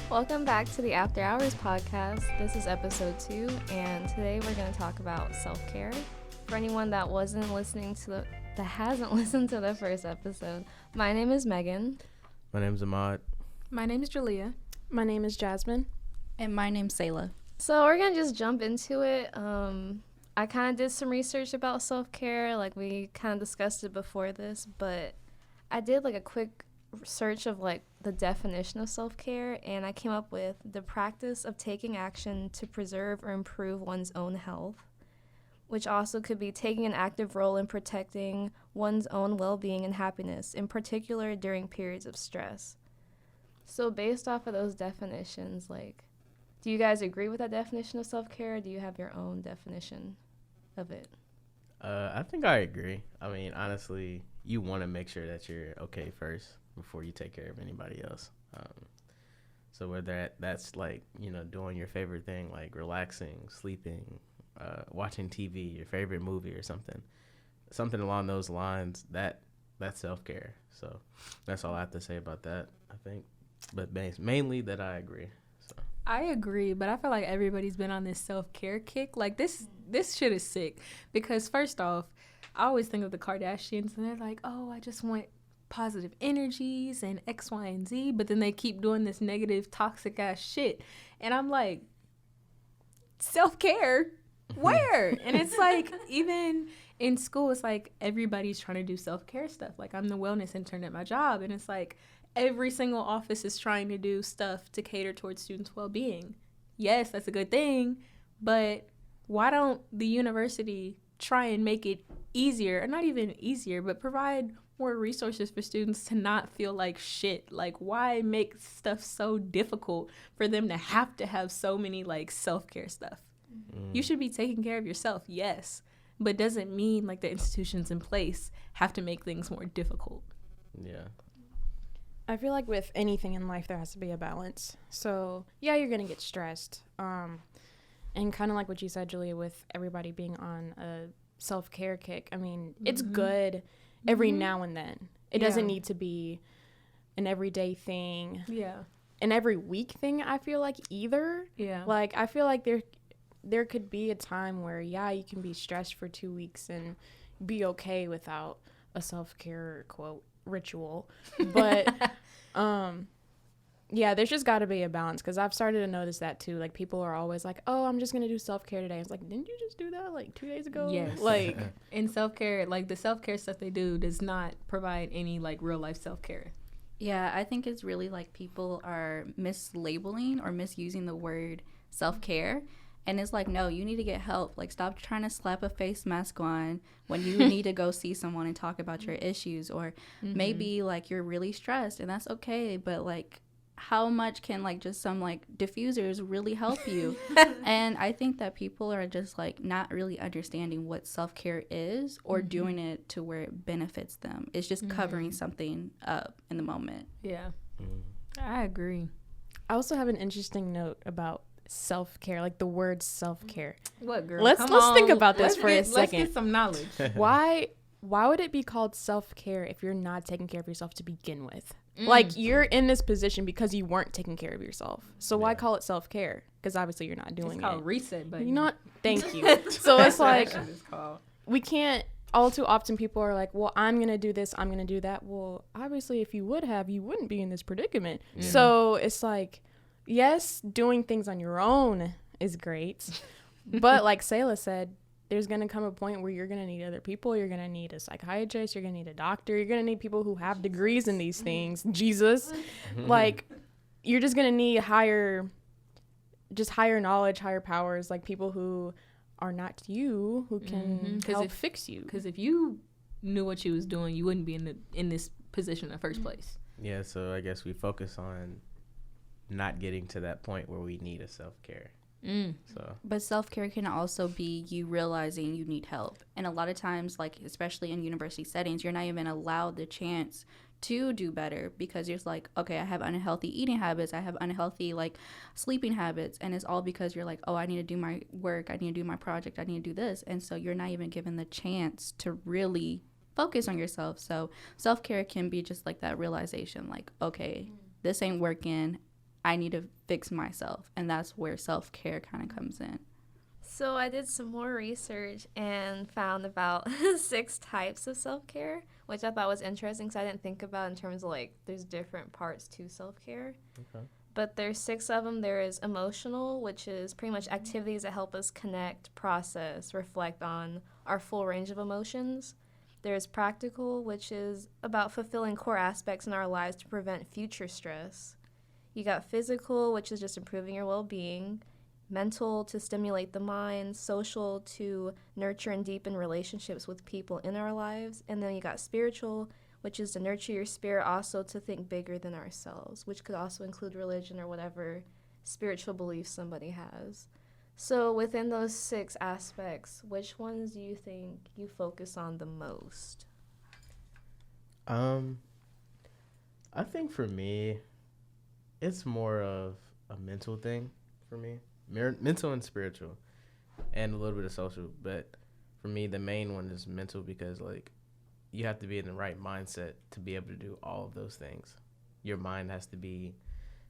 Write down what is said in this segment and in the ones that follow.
Welcome back to the After Hours podcast. This is episode 2, and today we're going to talk about self-care. For anyone that hasn't listened to the first episode, my name is Megan. My name's Ahmad. My name is Julia. My name is Jasmine. And my name's Sayla. So we're going to just jump into it. I kind of did some research about self-care, like we kind of discussed it before this, but I did like a quick search of like the definition of self-care, and I came up with the practice of taking action to preserve or improve one's own health, which also could be taking an active role in protecting one's own well-being and happiness, in particular during periods of stress. So based off of those definitions, like, do you guys agree with that definition of self-care, or do you have your own definition of it? I think I agree. I mean, honestly, you want to make sure that you're okay first before you take care of anybody else. So whether that's like, doing your favorite thing, like relaxing, sleeping, watching TV, your favorite movie or something along those lines, that's self-care. So that's all I have to say about that, I think. But mainly that I agree. So I agree, but I feel like everybody's been on this self-care kick. Like, this shit is sick. Because first off, I always think of the Kardashians, and they're like, oh, I just want positive energies and X, Y, and Z. But then they keep doing this negative, toxic-ass shit. And I'm like, self-care? Where? And it's like, even in school, it's like everybody's trying to do self-care stuff. Like, I'm the wellness intern at my job, and it's like every single office is trying to do stuff to cater towards students' well-being. Yes, that's a good thing, but why don't the university try and make it easier, or not even easier, but provide more resources for students to not feel like shit? Like, why make stuff so difficult for them to have so many, like, self-care stuff? You should be taking care of yourself, yes, but doesn't mean, like, the institutions in place have to make things more difficult. yeah. I feel like with anything in life, there has to be a balance. So, yeah, you're going to get stressed. And kind of like what you said, Julia, with everybody being on a self-care kick, I mean, it's good every now and then. It doesn't need to be an everyday thing. Yeah. An every week thing, I feel like, either. Yeah. Like, I feel like there could be a time where, yeah, you can be stressed for 2 weeks and be okay without a self-care, quote, ritual. But yeah, there's just got to be a balance, because I've started to notice that too. Like, people are always like, oh, I'm just gonna do self-care today. It's like, didn't you just do that like 2 days ago? Yes. Like, in self-care, like, the self-care stuff they do does not provide any, like, real life self-care. Yeah, I think it's really like people are mislabeling or misusing the word self-care. And it's like, no, you need to get help. Like, stop trying to slap a face mask on when you need to go see someone and talk about your issues. Or maybe, like, you're really stressed, and that's okay. But, like, how much can, like, just some, like, diffusers really help you? And I think that people are just, like, not really understanding what self-care is, or doing it to where it benefits them. It's just covering something up in the moment. Yeah. I agree. I also have an interesting note about self-care, like the word self-care. What, girl? Let's think about this for a second. Let's get some knowledge. Why would it be called self-care if you're not taking care of yourself to begin with? Like, you're in this position because you weren't taking care of yourself. So why call it self-care? Because obviously you're not doing It's called it. reset button. You're not. Thank you. So it's like, That's what it's called. we can't. All too often people are like, well, I'm gonna do this, I'm gonna do that. Well, obviously if you wouldn't be in this predicament. So it's like, yes, doing things on your own is great, but like Sayla said, there's going to come a point where you're going to need other people. You're going to need a psychiatrist. You're going to need a doctor. You're going to need people who have degrees in these things. Jesus. Like, you're just going to need higher knowledge, higher powers, like people who are not you, who can help fix you. Because if you knew what you was doing, you wouldn't be in this position in the first place. Yeah, so I guess we focus on not getting to that point where we need a self-care. But self-care can also be you realizing you need help. And a lot of times, like, especially in university settings, you're not even allowed the chance to do better, because you're like, okay, I have unhealthy eating habits, I have unhealthy, like, sleeping habits, and it's all because you're like, oh, I need to do my work, I need to do my project, I need to do this. And so you're not even given the chance to really focus on yourself. So self-care can be just like that realization, like, okay, this ain't working, I need to fix myself. And that's where self-care kind of comes in. So I did some more research and found about 6 types of self-care, which I thought was interesting because I didn't think about in terms of like there's different parts to self-care. Okay. But there's 6 of them. There is emotional, which is pretty much activities that help us connect, process, reflect on our full range of emotions. There's practical, which is about fulfilling core aspects in our lives to prevent future stress. You got physical, which is just improving your well-being. Mental, to stimulate the mind. Social, to nurture and deepen relationships with people in our lives. And then you got spiritual, which is to nurture your spirit, also to think bigger than ourselves, which could also include religion or whatever spiritual belief somebody has. So within those 6 aspects, which ones do you think you focus on the most? I think for me, it's more of a mental thing for me. Mental and spiritual, and a little bit of social. But for me, the main one is mental because, like, you have to be in the right mindset to be able to do all of those things. Your mind has to be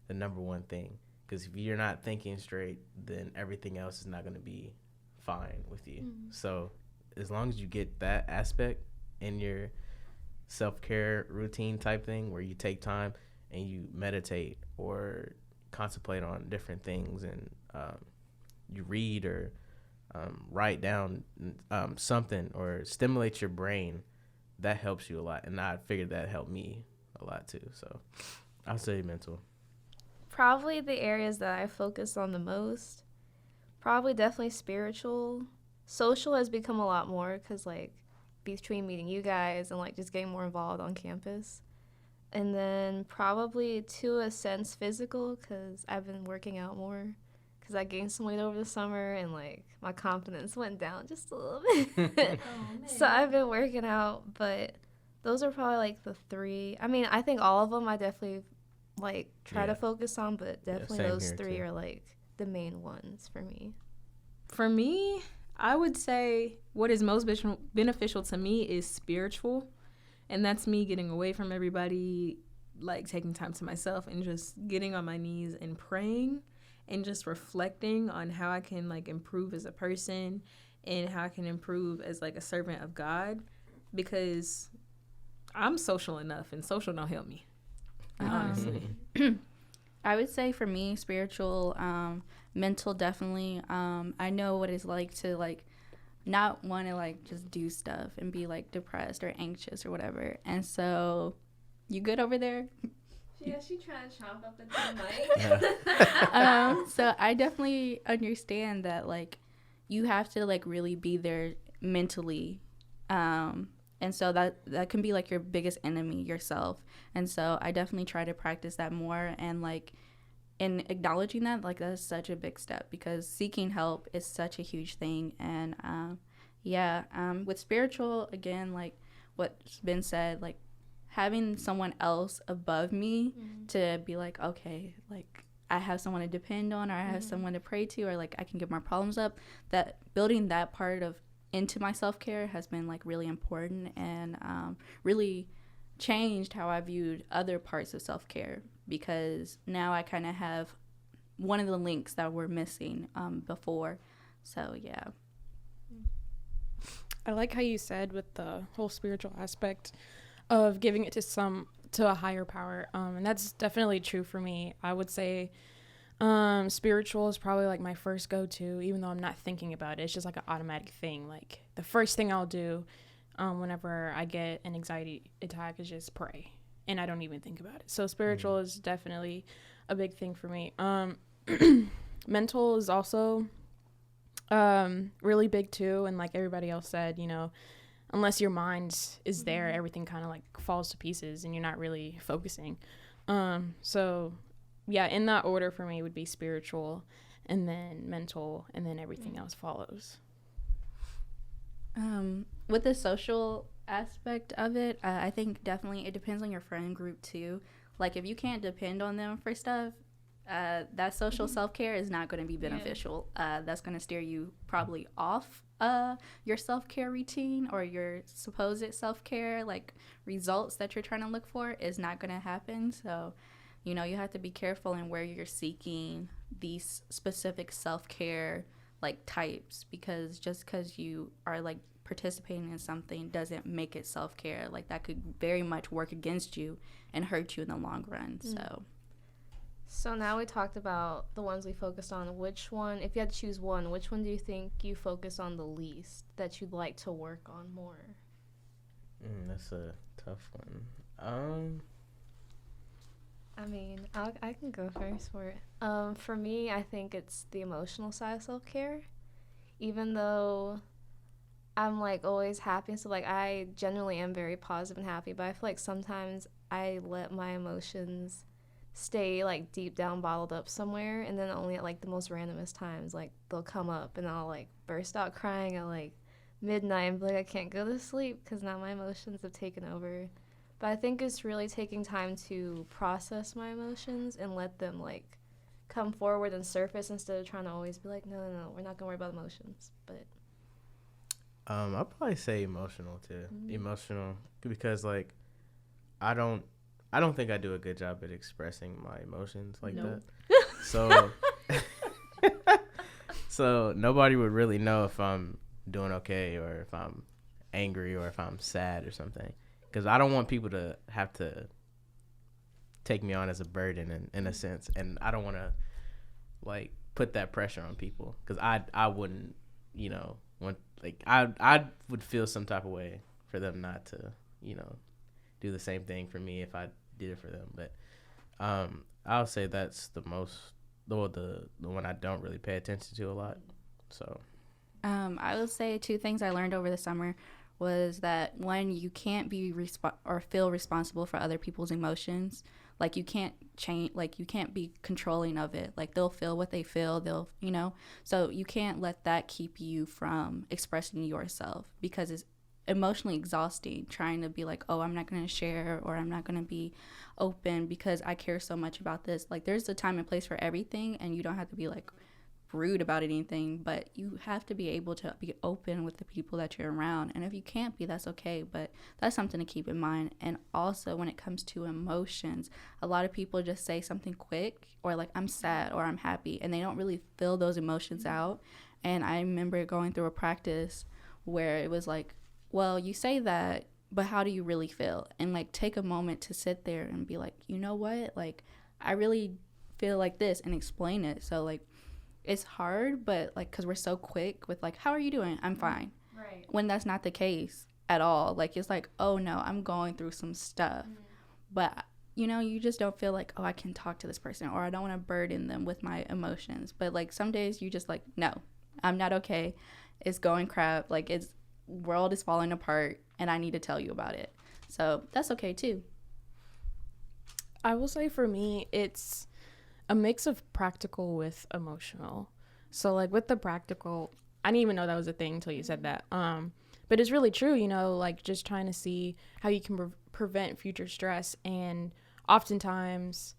the number one thing. Because if you're not thinking straight, then everything else is not going to be fine with you. Mm-hmm. So as long as you get that aspect in your self-care routine type thing where you take time and you meditate or contemplate on different things and you read or write down something or stimulate your brain, that helps you a lot. And I figured that helped me a lot too. So I'll say mental. Probably the areas that I focus on the most, probably definitely spiritual. Social has become a lot more because, like, between meeting you guys and, like, just getting more involved on campus. And then probably, to a sense, physical because I've been working out more because I gained some weight over the summer and, like, my confidence went down just a little bit. So I've been working out, but those are probably, like, the 3. I mean, I think all of them I definitely like try to focus on, but definitely those 3 are like the main ones for me. For me, I would say what is most beneficial to me is spiritual, and that's me getting away from everybody, like taking time to myself and just getting on my knees and praying and just reflecting on how I can like improve as a person and how I can improve as like a servant of God, because I'm social enough and social don't help me. Honestly. I would say for me, spiritual, mental, definitely. I know what it's like to like not want to like just do stuff and be like depressed or anxious or whatever. And so, you good over there? Yeah, she trying to chomp up the mic. So I definitely understand that like you have to like really be there mentally. And so that can be like your biggest enemy, yourself. And so I definitely try to practice that more, and like in acknowledging that, like that's such a big step because seeking help is such a huge thing. And with spiritual, again, like what's been said, like having someone else above me to be like, okay, like I have someone to depend on, or I have someone to pray to, or like I can get my problems up. That building that part of into my self-care has been like really important and really changed how I viewed other parts of self-care, because now I kind of have one of the links that were missing before. So yeah. I like how you said with the whole spiritual aspect of giving it to a higher power, and that's definitely true for me. I would say spiritual is probably like my first go-to, even though I'm not thinking about it. It's just like an automatic thing. Like the first thing I'll do whenever I get an anxiety attack is just pray, and I don't even think about it. So spiritual is definitely a big thing for me. Mental is also really big too, and like everybody else said, you know, unless your mind is there, everything kind of like falls to pieces and you're not really focusing. So yeah, in that order for me would be spiritual, and then mental, and then everything else follows. With the social aspect of it, I think definitely it depends on your friend group too. Like if you can't depend on them for stuff, that social self-care is not going to be beneficial. That's going to steer you probably off your self-care routine, or your supposed self-care like results that you're trying to look for is not going to happen. So You know, you have to be careful in where you're seeking these specific self-care like types, because just because you are like participating in something doesn't make it self-care. Like that could very much work against you and hurt you in the long run. So now we talked about the ones we focused on. Which one, if you had to choose one, which one do you think you focus on the least that you'd like to work on more? That's a tough one. I mean, I can go first for it. For me, I think it's the emotional side of self-care. Even though I'm, like, always happy, so, like, I genuinely am very positive and happy, but I feel like sometimes I let my emotions stay, like, deep down bottled up somewhere, and then only at, like, the most randomest times, like, they'll come up, and I'll, like, burst out crying at, like, midnight and be like, I can't go to sleep because now my emotions have taken over. But I think it's really taking time to process my emotions and let them, like, come forward and surface instead of trying to always be like, no, we're not going to worry about emotions. But I'll probably say emotional too. Emotional, because like I don't think I do a good job at expressing my emotions like that. So so nobody would really know if I'm doing okay or if I'm angry or if I'm sad or something, because I don't want people to have to take me on as a burden in a sense, and I don't want to like put that pressure on people, because I wouldn't, you know, want, like I would feel some type of way for them not to, you know, do the same thing for me if I did it for them. But I'll say that's the one I don't really pay attention to a lot. So I would say two things I learned over the summer was that, one, you can't be or feel responsible for other people's emotions. Like you can't change, like you can't be controlling of it. Like they'll feel what they feel, they'll, you know, so you can't let that keep you from expressing yourself, because it's emotionally exhausting trying to be like, oh, I'm not going to share, or I'm not going to be open because I care so much about this. Like there's a time and place for everything, and you don't have to be like rude about anything, but you have to be able to be open with the people that you're around. And if you can't be, that's okay, but that's something to keep in mind. And also when it comes to emotions, a lot of people just say something quick, or like I'm sad or I'm happy, and they don't really feel those emotions out. And I remember going through a practice where it was like, well, you say that, but how do you really feel? And like take a moment to sit there and be like, you know what, like I really feel like this, and explain it. So like it's hard, but like because we're so quick with like, how are you doing? I'm fine. right. When that's not the case at all. Like it's like, oh no, I'm going through some stuff. But you know, you just don't feel like, oh, I can talk to this person, or I don't want to burden them with my emotions. But like some days you just like, no, I'm not okay. It's going crap. Like it's world is falling apart, and I need to tell you about it. So that's okay too. I will say for me, it's a mix of practical with emotional. So like with the practical, I didn't even know that was a thing until you said that. But it's really true, you know, like just trying to see how you can prevent future stress. And oftentimes,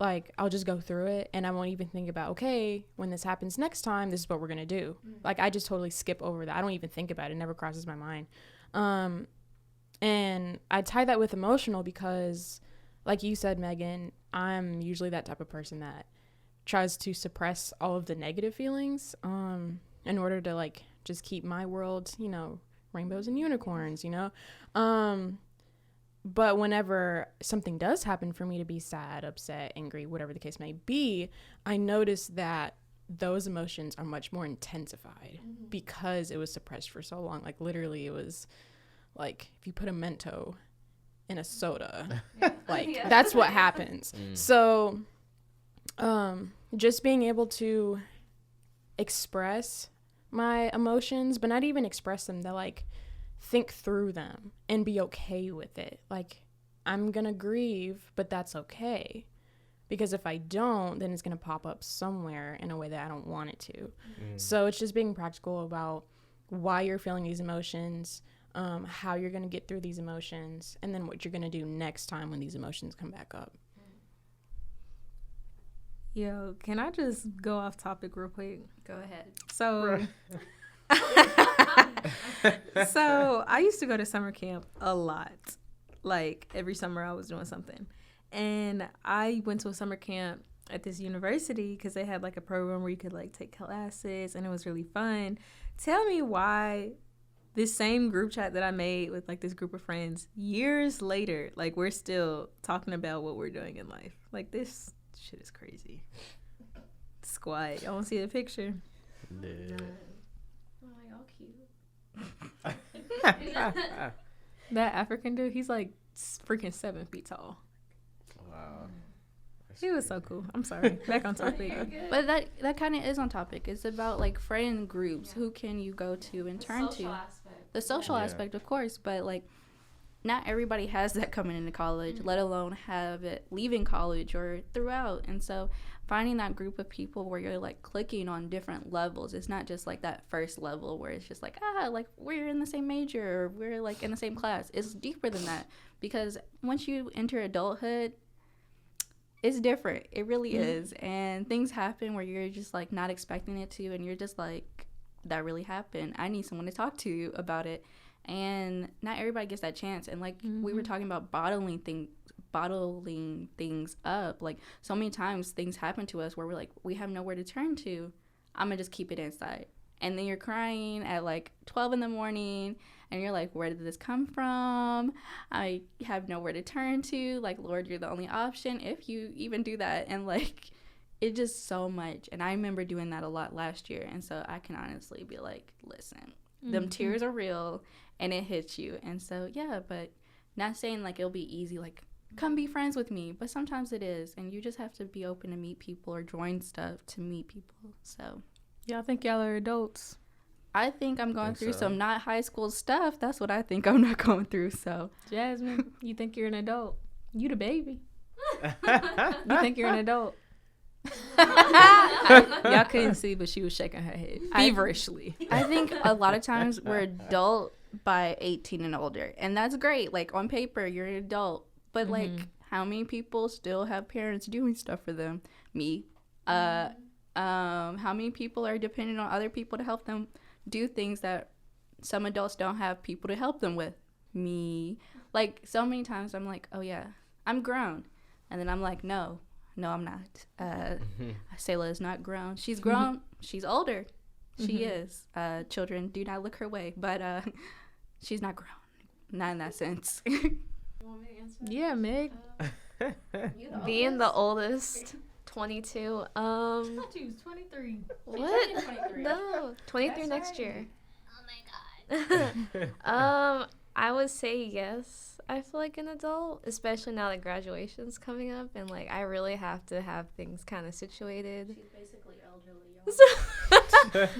like I'll just go through it and I won't even think about, okay, when this happens next time, this is what we're going to do. Like I just totally skip over that. I don't even think about it. It never crosses my mind. And I tie that with emotional because, like you said, Megan, I'm usually that type of person that tries to suppress all of the negative feelings in order to like just keep my world, you know, rainbows and unicorns, you know. But whenever something does happen for me to be sad, upset, angry, whatever the case may be, I notice that those emotions are much more intensified because it was suppressed for so long. Like literally it was like if you put a Mento in a soda, like that's what happens. So just being able to express my emotions, but not even express them, to like think through them and be okay with it. Like I'm gonna grieve, but that's okay, because if I don't, then it's gonna pop up somewhere in a way that I don't want it to. So it's just being practical about why you're feeling these emotions, how you're going to get through these emotions, and then what you're going to do next time when these emotions come back up. Yo, can I just go off topic real quick? Go ahead. So, so I used to go to summer camp a lot. Like every summer I was doing something. And I went to a summer camp at this university because they had like a program where you could like take classes, and it was really fun. Tell me why this same group chat that I made with like this group of friends years later, like we're still talking about what we're doing in life. Like this shit is crazy. Squad, y'all want to see the picture? Yeah. Oh, y'all cute. That African dude, he's like freaking 7 feet tall. Wow. That's He was so cool. I'm sorry. Back on topic. But that kind of is on topic. It's about like friend groups. Who can you go to and turn to? The social Yeah. aspect, of course, but like not everybody has that coming into college, let alone have it leaving college or throughout. And so finding that group of people where you're like clicking on different levels. It's not just like that first level where it's just like, like we're in the same major or we're like in the same class. It's deeper than that, because once you enter adulthood, it's different. It really is. And things happen where you're just like not expecting it to, and you're just like, that really happened. I need someone to talk to about it. And not everybody gets that chance. And like we were talking about bottling things up. Like so many times things happen to us where we're like, we have nowhere to turn to. I'm gonna just keep it inside. And then you're crying at like 12 in the morning, and you're like, where did this come from? I have nowhere to turn to. Like, Lord, you're the only option, if you even do that. And like, it just so much. And I remember doing that a lot last year. And so I can honestly be like, listen, them tears are real, and it hits you. And so, yeah, but not saying like it'll be easy, like, come be friends with me. But sometimes it is. And you just have to be open to meet people or join stuff to meet people. So Y'all think y'all are adults? I think I'm going through so. some not high school stuff. That's what I think I'm not going through. So Jasmine, you think you're an adult? You the baby. You think you're an adult? Y'all couldn't see, but she was shaking her head feverishly. I think a lot of times we're adult by 18 and older. And that's great. Like on paper, you're an adult. But like, how many people still have parents doing stuff for them? Me. How many people are dependent on other people to help them do things that some adults don't have people to help them with? Me. Like, so many times I'm like, oh yeah, I'm grown. And then I'm like, no, I'm not. Sayla is not grown. She's grown. She's older. She is. Children do not look her way. But she's not grown. Not in that sense. Yeah, Meg. Being the oldest, 22. She's 23. What? No, 23 next year. I would say yes. I feel like an adult, especially now that graduation's coming up, and like I really have to have things kind of situated. She's basically elderly.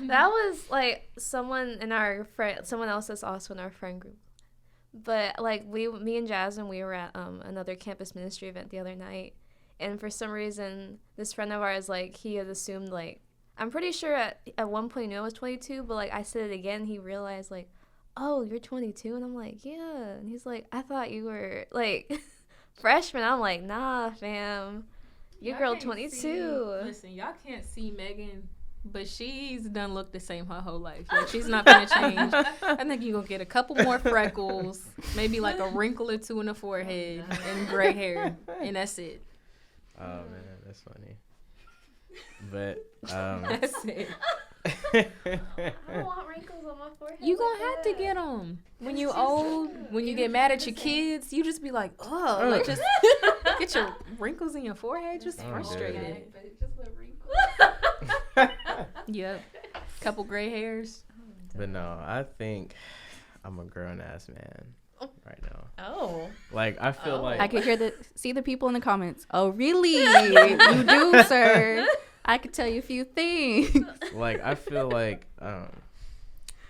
That was like someone else that's also in our friend group. But like me and Jasmine, we were at another campus ministry event the other night, and for some reason, this friend of ours, like, he had assumed, like, I'm pretty sure at one point I was 22, but like I said it again, he realized like, oh, you're 22, and I'm like, yeah, and he's like, I thought you were like freshman. I'm like, nah, fam, you girl 22. Listen, y'all can't see Megan, but she's done looked the same her whole life. Like, she's not gonna change. I think you're gonna get a couple more freckles, maybe like a wrinkle or two in the forehead, and gray hair, and that's it. Oh man, that's funny. But That's it. I don't want wrinkles on my forehead. You gonna have to get them when you old. When you get mad at your kids, you just be like, oh, like just get your wrinkles in your forehead. Just Oh, frustrated. Yep. Couple gray hairs. but no, I think I'm a grown ass man right now. Oh. Like I feel like I could see the people in the comments. Oh, really? You do, sir. I could tell you a few things. like I feel like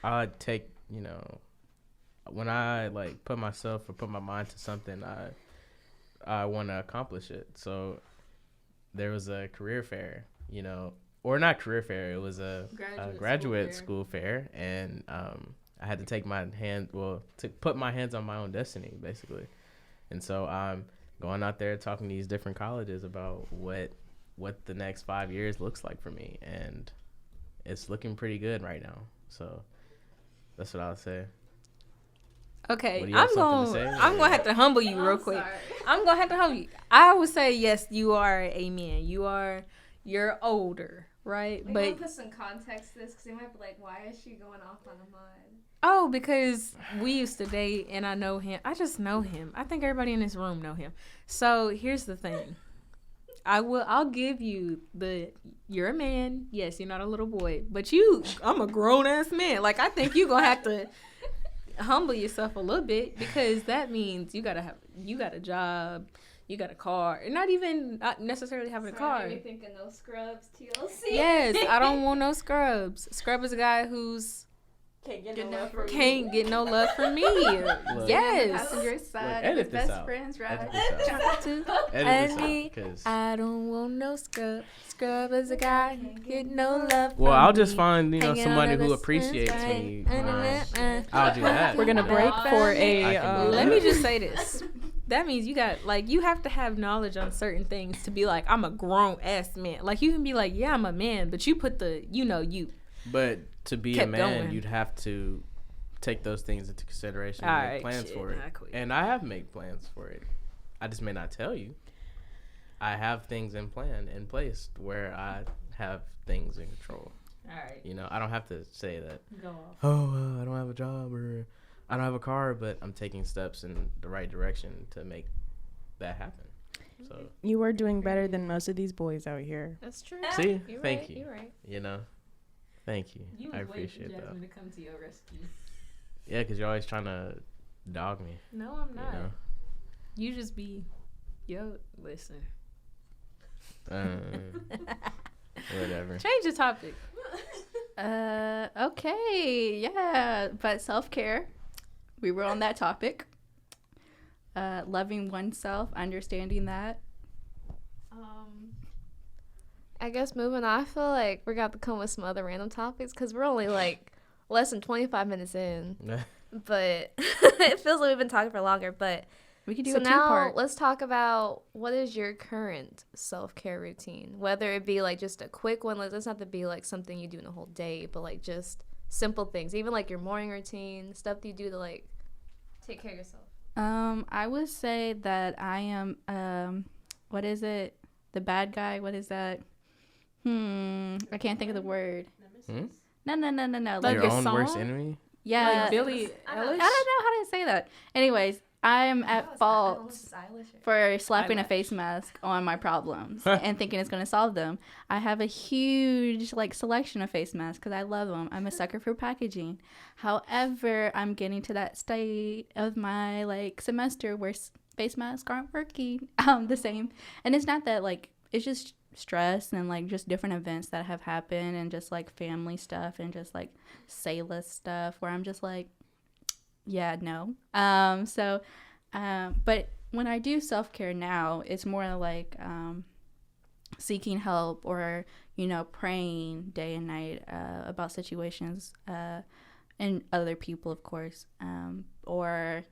I take, when I like put my mind to something, I want to accomplish it. So there was a career fair, or not career fair, it was a graduate school fair, and I had to take to put my hands on my own destiny, basically. And so I'm going out there talking to these different colleges about what the next 5 years looks like for me, and it's looking pretty good right now. So that's what I would say. Okay, What, do you have something to say? I'm gonna have to humble you real quick. I'm gonna have to humble you. I would say yes, you are a man. You're older, right? We But want to put some context to this because they might be like, why is she going off on a mod? oh, because we used to date and I know him. I just know him. I think everybody in this room know him. So here's the thing. I'll give you you're a man. Yes, you're not a little boy, but I'm a grown ass man. Like, I think you gonna have to humble yourself a little bit, because that means you got a job, you got a car, and not necessarily having a car. Sorry, thinking no scrubs, TLC. Yes, I don't want no scrubs. Scrub is a guy who's Can't get Good enough can't get no love from me. Look, Yes. Passenger side, edit his this best out. friends, right? Edit this out. To Edit me, this out, 'cause- I don't want no scrub. Scrub is a guy get no love. well, from I'll just me. find Hanging somebody on who the appreciates fence, me. right? I'll do that. We're gonna break for a. I can do Let that. me just say this. That means you have to have knowledge on certain things to be like, I'm a grown ass man. Like, you can be like, yeah, I'm a man, but you put you. But to be a Kept man, going. you'd have to take those things into consideration All and make right, plans shit, for it. I quit. And I have made plans for it. I just may not tell you. I have things in place where I have things in control. All right, You know, I don't have to say that, go off. oh, I don't have a job or I don't have a car, but I'm taking steps in the right direction to make that happen. So, You are doing better than most of these boys out here. That's true. see, You're thank right, you. You're right. You know, thank you. I appreciate that. to come to your rescue. Yeah, because you're always trying to dog me. No, I'm You not. know. You just be, listen. Whatever. Change the topic. Okay, yeah, but self-care, we were on that topic. Loving oneself, understanding that. I guess moving on, I feel like we're going to come with some other random topics because we're only like less than 25 minutes in. But it feels like we've been talking for longer. But We could do so a now two-part. let's talk about what is your current self-care routine, whether it be like just a quick one. Like, it doesn't have to be like something you do in a whole day, but like just simple things, even like your morning routine, stuff that you do to like take care of yourself. I would say that I am, what is it? The bad guy? What is that? I can't think of the word. Hmm? No. Like Your a own worst song? enemy? Yeah. Like Billie I don't I Eilish? don't know how to say that. Anyways, I'm at fault for slapping a Eyelash. face mask on my problems and thinking it's going to solve them. I have a huge selection of face masks because I love them. I'm a sucker for packaging. However, I'm getting to that state of my semester where face masks aren't working the same. And it's not that it's just stress and just different events that have happened and just family stuff and just say-less stuff where I'm just yeah, no. But when I do self-care now, it's more seeking help or, praying day and night about situations and other people, of course. Or,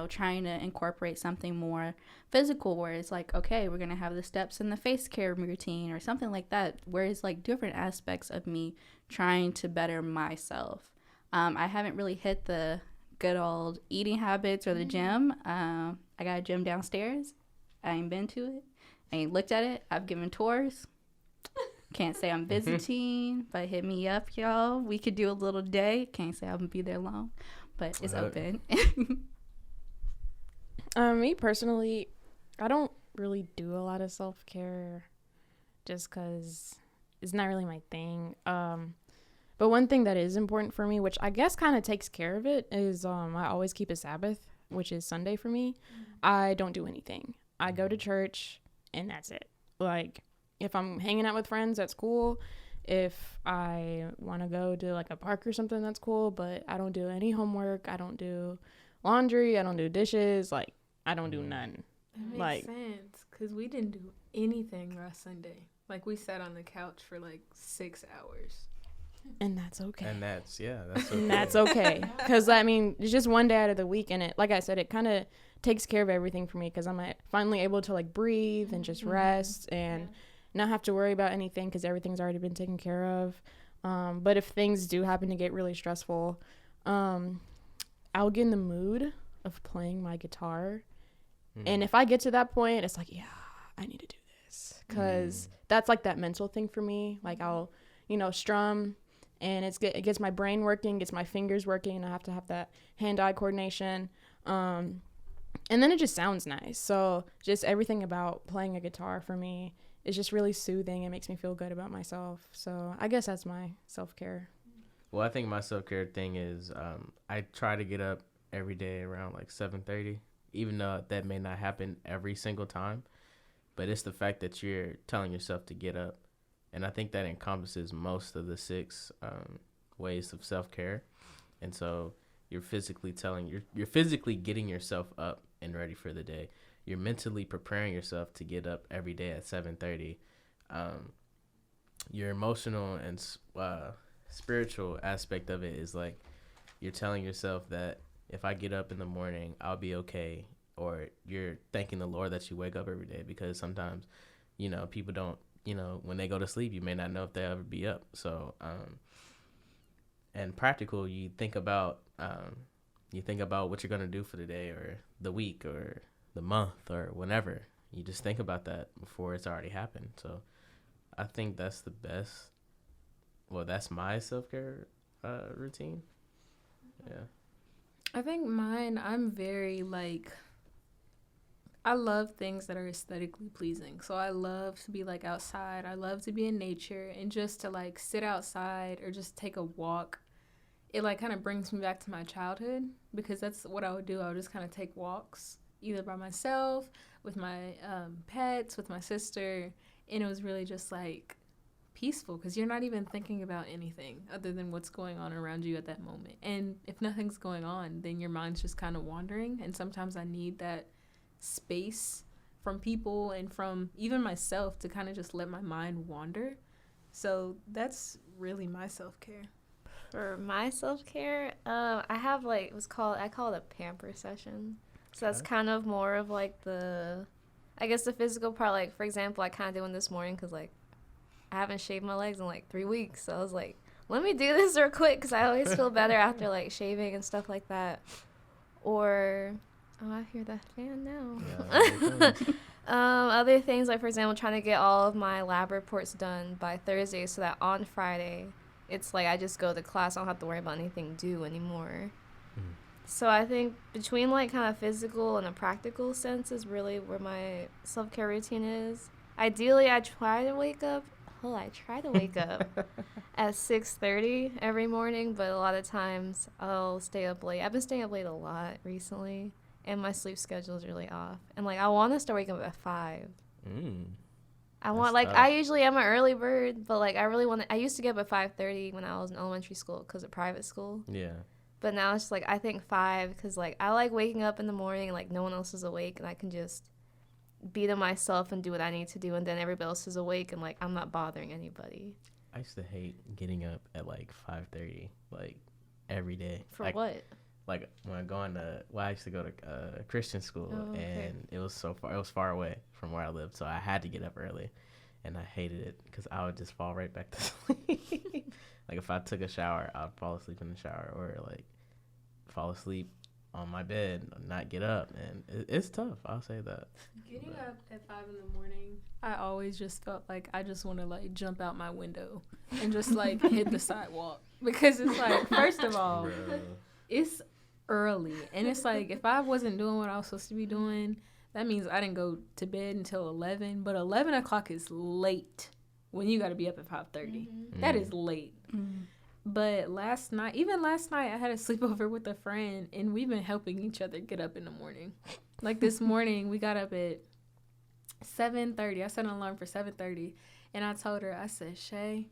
trying to incorporate something more physical where it's okay, we're going to have the steps in the face care routine or something like that, where it's different aspects of me trying to better myself. I haven't really hit the good old eating habits or the gym. I got a gym downstairs. I ain't been to it. I ain't looked at it. I've given tours. Can't say I'm visiting, but hit me up, y'all. We could do a little day. Can't say I'm gonna be there long, but it's open. Me personally, I don't really do a lot of self-care just because it's not really my thing. But one thing that is important for me, which I guess kind of takes care of it, is I always keep a Sabbath, which is Sunday for me. I don't do anything. I go to church, and that's it. If I'm hanging out with friends, that's cool. If I want to go to a park or something, that's cool. But I don't do any homework. I don't do laundry. I don't do dishes. I don't do none. That makes sense, because we didn't do anything last Sunday. We sat on the couch for 6 hours. And that's okay. And that's okay. And that's okay. Because, it's just one day out of the week. And like I said, it kind of takes care of everything for me because I'm finally able to, breathe and just rest and not have to worry about anything because everything's already been taken care of. But if things do happen to get really stressful, I'll get in the mood of playing my guitar. Mm. And if I get to that point, it's like, yeah, I need to do this, because that's like that mental thing for me. Like I'll, strum, and it gets my brain working, gets my fingers working, and I have to have that hand-eye coordination. And then it just sounds nice. So just everything about playing a guitar for me is just really soothing. It makes me feel good about myself. So I guess that's my self-care. Well, I think my self-care thing is I try to get up every day around like 7:30, even though that may not happen every single time. But it's the fact that you're telling yourself to get up. And I think that encompasses most of the 6 ways of self-care. And so you're physically getting yourself up and ready for the day. You're mentally preparing yourself to get up every day at 7:30. Your emotional and spiritual aspect of it is like you're telling yourself that if I get up in the morning, I'll be okay. Or you're thanking the Lord that you wake up every day, because sometimes, people don't, when they go to sleep, you may not know if they'll ever be up. So, and practical, you think about what you're going to do for the day or the week or the month or whenever. You just think about that before it's already happened. So I think that's the best. Well, that's my self-care routine. Yeah. I think mine, I'm very I love things that are aesthetically pleasing. So I love to be outside. I love to be in nature, and just to sit outside or just take a walk. It kind of brings me back to my childhood, because that's what I would do. I would just kind of take walks either by myself, with my pets, with my sister. And it was really just peaceful, because you're not even thinking about anything other than what's going on around you at that moment. And if nothing's going on, then your mind's just kind of wandering. And sometimes I need that space from people and from even myself to kind of just let my mind wander. So that's really my self-care. For my self-care, I have I call it a pamper session. So that's kind of more of the physical part. For example, I kind of did one this morning because I haven't shaved my legs in 3 weeks. So I was like, let me do this real quick, because I always feel better after shaving and stuff like that. Or, oh, I hear that fan now. Yeah, other things, for example, trying to get all of my lab reports done by Thursday, so that on Friday, it's I just go to class. I don't have to worry about anything due anymore. So I think between kind of physical and a practical sense is really where my self-care routine is. Ideally, I try to wake up at 6:30 every morning, but a lot of times I'll stay up late. I've been staying up late a lot recently, and my sleep schedule is really off. And I want to start waking up at 5. I usually am an early bird, but I really want to. I used to get up at 5:30 when I was in elementary school because of private school. Yeah. But now it's just I think 5, because I like waking up in the morning, no one else is awake, and I can just be to myself and do what I need to do, and then everybody else is awake, and I'm not bothering anybody. I used to hate getting up at 5:30 every day. For what? When I I used to go to Christian school, and it was far away from where I lived, so I had to get up early, and I hated it because I would just fall right back to sleep. If I took a shower, I'd fall asleep in the shower, or fall asleep on my bed, not get up, and it's tough. I'll say that. Getting up at 5 in the morning, I always just felt I just want to jump out my window and just hit the sidewalk, because it's first of all, it's early, and it's if I wasn't doing what I was supposed to be doing, that means I didn't go to bed until 11. But 11 o'clock is late when you got to be up at 5:30. That is late. But last night, I had a sleepover with a friend, and we've been helping each other get up in the morning. This morning, we got up at 7:30. I set an alarm for 7:30, and I told her, I said, Shay,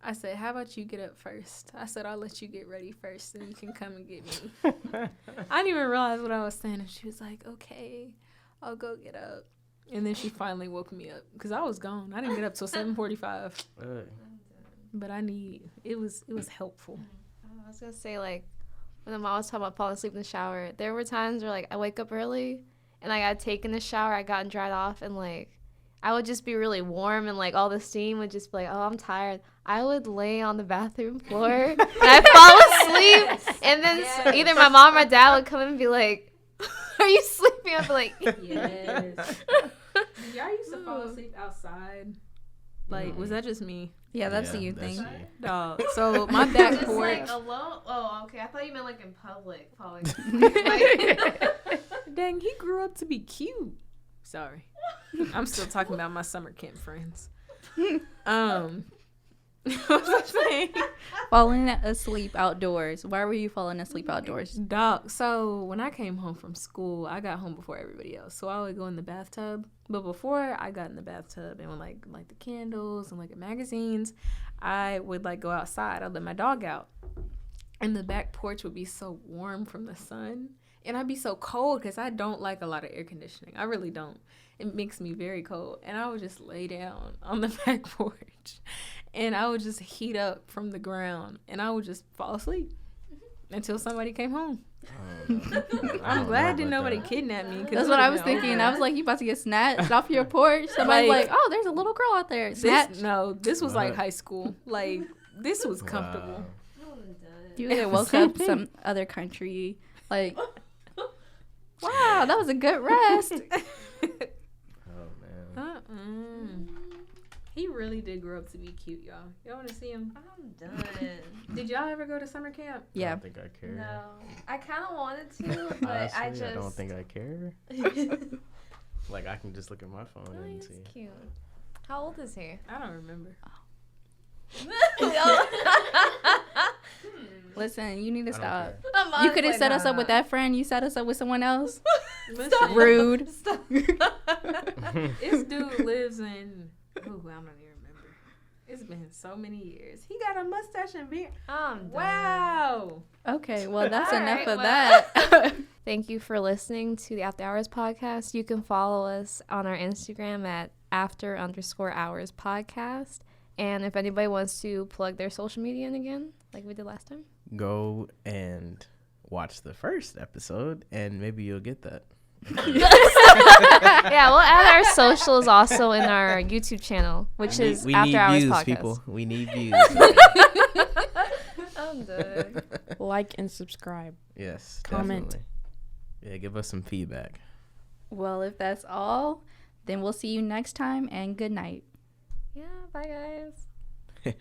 I said, how about you get up first? I said, I'll let you get ready first, and you can come and get me. I didn't even realize what I was saying, and she was like, okay, I'll go get up. And then she finally woke me up, because I was gone. I didn't get up till 7:45. But it was helpful. I was gonna say, when the mom was talking about falling asleep in the shower, there were times where I wake up early and I got taken a shower, I gotten dried off, and I would just be really warm, and all the steam would just be oh, I'm tired. I would lay on the bathroom floor and I'd fall asleep, and then either my mom or dad would come in and be are you sleeping? I'll be like, Yes. Y'all used to fall asleep outside. Like, was that just me? Yeah, that's Yeah, a you that's thing. you. Dog. So my back just porch. like alone. Oh, okay. I thought you meant like in public falling asleep. Dang, he grew up to be cute. Sorry. I'm still talking about my summer camp friends. What was I saying? Falling asleep outdoors. Why were you falling asleep outdoors? Dog. So when I came home from school, I got home before everybody else. So I would go in the bathtub. But before I got in the bathtub and would like the candles and like the magazines, I would like go outside. I'd let my dog out. And the back porch would be so warm from the sun. And I'd be so cold because I don't like a lot of air conditioning. I really don't. It makes me very cold. And I would just lay down on the back porch. And I would just heat up from the ground. And I would just fall asleep until somebody came home. I'm glad didn't nobody kidnap me. 'cause That's it what I would've was been thinking. over. I was like, you about to get snatched off your porch. Somebody's Like- like, oh, there's a little girl out there. Snatched. This was like What? high school. Like, this was comfortable. Wow. You would have woke up some other country. Like, wow, that was a good rest. Oh man. He really did grow up to be cute, y'all. Y'all want to see him? I'm done. Did y'all ever go to summer camp? I Yeah. don't think I care. No, I kind of wanted to, but Honestly, I just. don't think I care. Like I can just look at my phone Oh, and he's see. cute. How old is he? I don't remember. Listen, you need to I don't stop. care. You could have set us up with that friend. You set us up with someone else. Listen, Rude. this dude lives in. Ooh, I don't even remember. It's been so many years. He got a mustache and beard. I'm done. Wow. Okay, well, that's All enough right, of well. that. Thank you for listening to the After Hours podcast. You can follow us on our Instagram at after_hours podcast. And if anybody wants to plug their social media in again, like we did last time. Go and watch the first episode, and maybe you'll get that. Yeah, we'll add our socials also in our YouTube channel, which is we After need Hours views, podcast. people. We need views. I'm done. Like and subscribe. Yes. Comment. Definitely. Yeah, give us some feedback. Well, if that's all, then we'll see you next time, and good night. Yeah, bye guys.